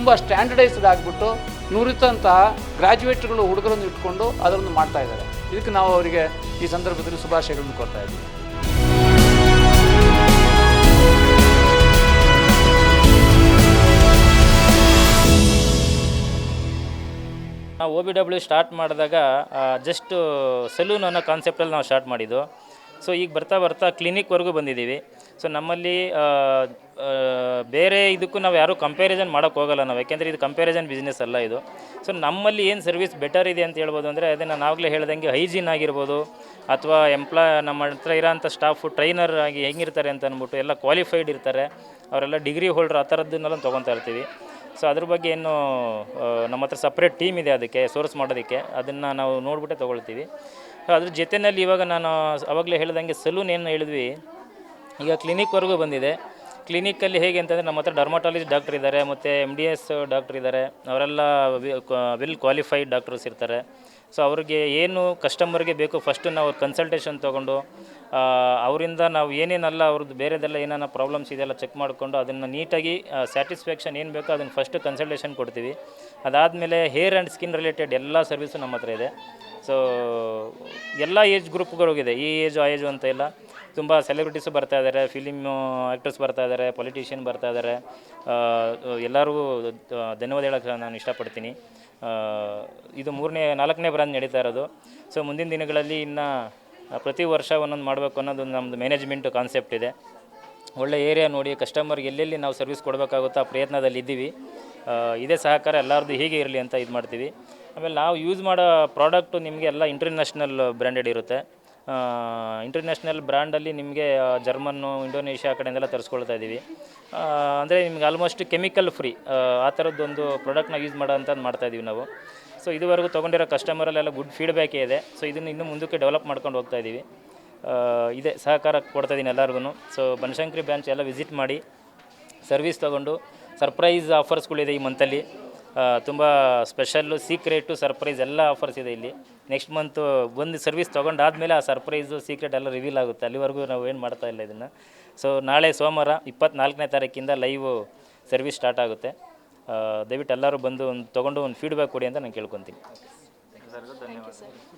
ತುಂಬ ಸ್ಟ್ಯಾಂಡರ್ಡೈಸ್ಡ್ ಆಗಿಬಿಟ್ಟು ನುರಿತಂತಹ ಗ್ರ್ಯಾಜುಯೇಟ್ಗಳು ಹುಡುಗರನ್ನು ಇಟ್ಕೊಂಡು ಅದನ್ನು ಮಾಡ್ತಾ ಇದ್ದಾರೆ. ಇದಕ್ಕೆ ನಾವು ಅವರಿಗೆ ಈ ಸಂದರ್ಭದಲ್ಲಿ ಶುಭಾಶಯಗಳನ್ನು ಕೊಡ್ತಾ ಇದ್ದೀವಿ. ನಾವು OBW ಸ್ಟಾರ್ಟ್ ಮಾಡಿದಾಗ ಜಸ್ಟ್ ಸಲೂನ್ ಅನ್ನೋ ಕಾನ್ಸೆಪ್ಟಲ್ಲಿ ನಾವು ಸ್ಟಾರ್ಟ್ ಮಾಡಿದ್ದು. ಸೊ ಈಗ ಬರ್ತಾ ಬರ್ತಾ ಕ್ಲಿನಿಕ್ವರೆಗೂ ಬಂದಿದ್ದೀವಿ. ಸೊ ನಮ್ಮಲ್ಲಿ ಬೇರೆ ಇದಕ್ಕೂ ನಾವು ಯಾರೂ ಕಂಪ್ಯಾರಿಸನ್ ಮಾಡೋಕ್ಕೆ ಹೋಗಲ್ಲ ನಾವು, ಯಾಕೆಂದರೆ ಇದು ಕಂಪ್ಯಾರಿಸನ್ ಬಿಸ್ನೆಸ್ ಅಲ್ಲ ಇದು. ಸೊ ನಮ್ಮಲ್ಲಿ ಏನು ಸರ್ವಿಸ್ ಬೆಟರ್ ಇದೆ ಅಂತ ಹೇಳ್ಬೋದು ಅಂದರೆ, ಅದೇ ನಾನು ಆಗಲೇ ಹೇಳ್ದಂಗೆ ಹೈಜೀನ್ ಆಗಿರ್ಬೋದು, ಅಥವಾ ನಮ್ಮ ಹತ್ರ ಇರೋಂಥ ಸ್ಟಾಫು ಟ್ರೈನರ್ ಆಗಿ ಹೆಂಗಿರ್ತಾರೆ ಅಂತ ಅಂದ್ಬಿಟ್ಟು ಎಲ್ಲ ಕ್ವಾಲಿಫೈಡ್ ಇರ್ತಾರೆ, ಅವರೆಲ್ಲ ಡಿಗ್ರಿ ಹೋಲ್ಡ್ರ್, ಆ ಥರದ್ದನ್ನೆಲ್ಲ ತೊಗೊತಾ ಇರ್ತೀವಿ. ಸೊ ಅದ್ರ ಬಗ್ಗೆ ಏನು ನಮ್ಮ ಹತ್ರ ಸಪ್ರೇಟ್ ಟೀಮ್ ಇದೆ ಅದಕ್ಕೆ ಸೋರ್ಸ್ ಮಾಡೋದಕ್ಕೆ, ಅದನ್ನು ನಾವು ನೋಡಿಬಿಟ್ಟೆ ತೊಗೊಳ್ತೀವಿ. ಅದ್ರ ಜೊತೆಯಲ್ಲಿ ಇವಾಗ ನಾನು ಆವಾಗಲೇ ಹೇಳ್ದಂಗೆ ಸಲೂನ್ ಏನು ಹೇಳಿದ್ವಿ, ಈಗ ಕ್ಲಿನಿಕ್ವರೆಗೂ ಬಂದಿದೆ. ಕ್ಲಿನಿಕ್ಕಲ್ಲಿ ಹೇಗೆ ಅಂತಂದರೆ ನಮ್ಮ ಹತ್ರ ಡರ್ಮಟಾಲಜಿಸ್ಟ್ ಡಾಕ್ಟ್ರ್ ಇದ್ದಾರೆ, ಮತ್ತು MDS ಡಾಕ್ಟ್ರ್ ಇದ್ದಾರೆ, ಅವರೆಲ್ಲ ವೆಲ್ ಕ್ವಾಲಿಫೈಡ್ ಡಾಕ್ಟರ್ಸ್ ಇರ್ತಾರೆ. ಸೊ ಅವ್ರಿಗೆ ಏನು ಕಸ್ಟಮರ್ಗೆ ಬೇಕು ಫಸ್ಟು ನಾವು ಕನ್ಸಲ್ಟೇಷನ್ ತೊಗೊಂಡು ಅವರಿಂದ ನಾವು ಏನೇನಲ್ಲ ಅವ್ರದ್ದು ಬೇರೆದೆಲ್ಲ ಏನೇನೋ ಪ್ರಾಬ್ಲಮ್ಸ್ ಇದೆಲ್ಲ ಚೆಕ್ ಮಾಡಿಕೊಂಡು ಅದನ್ನು ನೀಟಾಗಿ ಸ್ಯಾಟಿಸ್ಫ್ಯಾಕ್ಷನ್ ಏನು ಬೇಕೋ ಅದನ್ನು ಫಸ್ಟು ಕನ್ಸಲ್ಟೇಷನ್ ಕೊಡ್ತೀವಿ. ಅದಾದಮೇಲೆ ಹೇರ್ ಆ್ಯಂಡ್ ಸ್ಕಿನ್ ರಿಲೇಟೆಡ್ ಎಲ್ಲ ಸರ್ವಿಸು ನಮ್ಮ ಹತ್ರ ಇದೆ. ಸೊ ಎಲ್ಲ ಏಜ್ ಗ್ರೂಪ್ಗಳಿಗಿದೆ, ಈ ಏಜು ಆ ಏಜು ಅಂತ ಇಲ್ಲ. ತುಂಬ ಸೆಲೆಬ್ರಿಟೀಸು ಬರ್ತಾ ಇದ್ದಾರೆ, ಫಿಲಿಮ್ ಆ್ಯಕ್ಟರ್ಸ್ ಬರ್ತಾ ಇದ್ದಾರೆ, ಪೊಲಿಟಿಷಿಯನ್ ಬರ್ತಾ ಇದ್ದಾರೆ. ಎಲ್ಲರಿಗೂ ಧನ್ಯವಾದ ಹೇಳೋಕ್ಕೆ ನಾನು ಇಷ್ಟಪಡ್ತೀನಿ. ಇದು 4ನೇ ಬ್ರಾಂಚ್ ನಡೀತಾ ಇರೋದು. ಸೊ ಮುಂದಿನ ದಿನಗಳಲ್ಲಿ ಇನ್ನು ಪ್ರತಿ ವರ್ಷ ಒಂದೊಂದು ಮಾಡಬೇಕು ಅನ್ನೋದು ನಮ್ಮದು ಮ್ಯಾನೇಜ್ಮೆಂಟ್ ಕಾನ್ಸೆಪ್ಟ್ ಇದೆ. ಒಳ್ಳೆ ಏರಿಯಾ ನೋಡಿ ಕಸ್ಟಮರ್ಗೆ ಎಲ್ಲೆಲ್ಲಿ ನಾವು ಸರ್ವಿಸ್ ಕೊಡಬೇಕಾಗುತ್ತೋ ಆ ಪ್ರಯತ್ನದಲ್ಲಿ ಇದ್ದೀವಿ. ಇದೇ ಸಹಕಾರ ಎಲ್ಲರದ್ದು ಹೀಗೆ ಇರಲಿ ಅಂತ ಇದು ಮಾಡ್ತೀವಿ. ಆಮೇಲೆ ನಾವು ಯೂಸ್ ಮಾಡೋ ಪ್ರಾಡಕ್ಟು ನಿಮಗೆ ಎಲ್ಲ ಇಂಟರ್ನ್ಯಾಷನಲ್ ಬ್ರ್ಯಾಂಡೆಡ್ ಇರುತ್ತೆ. ಇಂಟರ್ನ್ಯಾಷನಲ್ ಬ್ರ್ಯಾಂಡಲ್ಲಿ ನಿಮಗೆ ಜರ್ಮನ್ನು, ಇಂಡೋನೇಷ್ಯಾ ಆ ಕಡೆಯಿಂದೆಲ್ಲ ತರಿಸ್ಕೊಳ್ತಾ ಇದ್ದೀವಿ. ಅಂದರೆ ನಿಮ್ಗೆ ಆಲ್ಮೋಸ್ಟ್ ಕೆಮಿಕಲ್ ಫ್ರೀ ಆ ಥರದ್ದೊಂದು ಪ್ರಾಡಕ್ಟ್ನ ಯೂಸ್ ಮಾಡೋ ಅಂಥದ್ದು ಮಾಡ್ತಾಯಿದ್ದೀವಿ ನಾವು. ಸೊ ಇದುವರೆಗೂ ತೊಗೊಂಡಿರೋ ಕಸ್ಟಮರಲ್ಲೆಲ್ಲ ಗುಡ್ ಫೀಡ್ಬ್ಯಾಕೇ ಇದೆ. ಸೊ ಇದನ್ನು ಇನ್ನೂ ಮುಂದಕ್ಕೆ ಡೆವಲಪ್ ಮಾಡ್ಕೊಂಡು ಹೋಗ್ತಾ ಇದ್ದೀವಿ. ಇದೇ ಸಹಕಾರ ಕೊಡ್ತಾಯಿದ್ದೀನಿ ಎಲ್ಲರಿಗೂ. ಸೊ ಬನಶಂಕರಿ ಬ್ರಾಂಚ್ ಎಲ್ಲ ವಿಸಿಟ್ ಮಾಡಿ ಸರ್ವಿಸ್ ತೊಗೊಂಡು ಸರ್ಪ್ರೈಸ್ ಆಫರ್ಸ್ಗಳಿದೆ ಈ ಮಂತಲ್ಲಿ. ತುಂಬ ಸ್ಪೆಷಲ್ಲು, ಸೀಕ್ರೆಟು, ಸರ್ಪ್ರೈಸ್ ಎಲ್ಲ ಆಫರ್ಸ್ ಇದೆ ಇಲ್ಲಿ. ನೆಕ್ಸ್ಟ್ ಮಂತು ಒಂದು ಸರ್ವಿಸ್ ತೊಗೊಂಡಾದಮೇಲೆ ಆ ಸರ್ಪ್ರೈಸು ಸೀಕ್ರೆಟ್ ಎಲ್ಲ ರಿವೀಲ್ ಆಗುತ್ತೆ. ಅಲ್ಲಿವರೆಗೂ ನಾವು ಏನು ಮಾಡ್ತಾ ಇಲ್ಲ ಇದನ್ನು. ಸೊ ನಾಳೆ ಸೋಮವಾರ 24ನೇ ತಾರೀಕಿಂದ ಲೈವ್ ಸರ್ವಿಸ್ ಸ್ಟಾರ್ಟ್ ಆಗುತ್ತೆ. ದಯವಿಟ್ಟು ಎಲ್ಲರೂ ಬಂದು ತೊಗೊಂಡು ಒಂದು ಫೀಡ್ಬ್ಯಾಕ್ ಕೊಡಿ ಅಂತ ನಾನು ಕೇಳ್ಕೊತೀನಿ. ಧನ್ಯವಾದ.